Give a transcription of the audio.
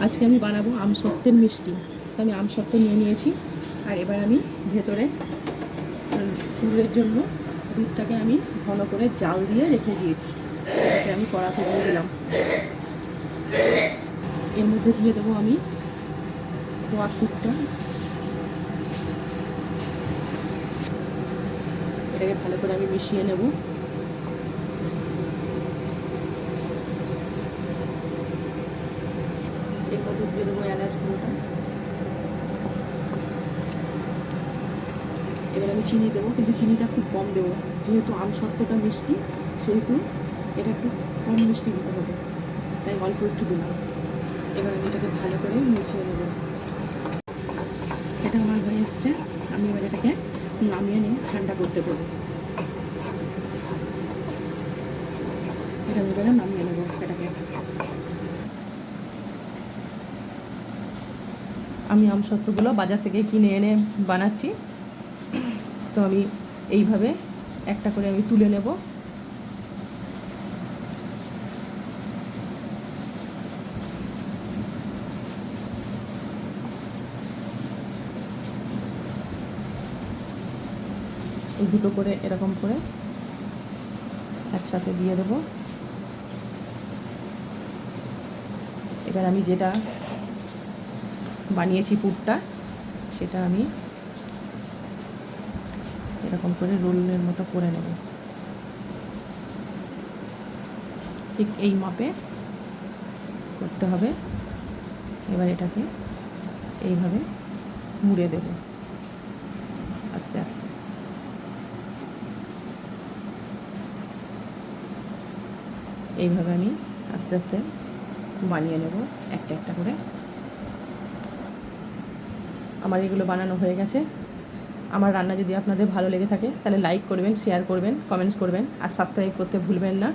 আজকে আমি বানাবো আমসত্ত্বের মিষ্টি। তো আমি আমসত্ত্ব নিয়ে নিয়েছি, আর এবার আমি ভেতরে পুরের জন্য দুধটাকে আমি ঘন করে জাল দিয়ে রেখে দিয়েছি। এটাকে আমি কড়াতে দিয়ে দিলাম। এর মধ্যে দিয়ে দেবো আমি খোয়ার দুধটা। এটাকে ভালো করে আমি মিশিয়ে নেব। এর মধ্যে দিয়ে দেবো এলাচ গুঁড়োটা। এবার আমি চিনি দেবো, কিন্তু চিনিটা খুব কম দেবো, যেহেতু আমসত্ত্বটা মিষ্টি সেহেতু এটা একটু কম মিষ্টি দিতে হবে, তাই অল্প একটু দিলাম। এবার আমি এটাকে ভালো করে মিশিয়ে নেব। এটা আমার হয়ে এসছে। আমি এবার এটাকে নামিয়ে নিয়ে ঠান্ডা করতে দেবো। এটা আমি এবারে নামিয়ে নেবো এটাকে। আমি আমসত্ত্বগুলো বাজার থেকে কিনে এনে বানাচ্ছি। তো আমি এইভাবে একটা করে আমি তুলে নেব। এই দুটো করে এরকম করে একসাথে দিয়ে দেবো। এবার আমি যেটা বানিয়েছি পুরটা, সেটা আমি এরকম করে রোলের মতো করে নেব। ঠিক এই মাপে করতে হবে। এবার এটাকে এইভাবে মুড়ে দেব আস্তে আস্তে। এইভাবে আমি আস্তে আস্তে বানিয়ে নেব একটা একটা করে। আমার এগুলো বানানো হয়ে গেছে। আমার রান্না যদি আপনাদের ভালো লেগে থাকে তাহলে লাইক করবেন, শেয়ার করবেন, কমেন্টস করবেন, আর সাবস্ক্রাইব করতে ভুলবেন না।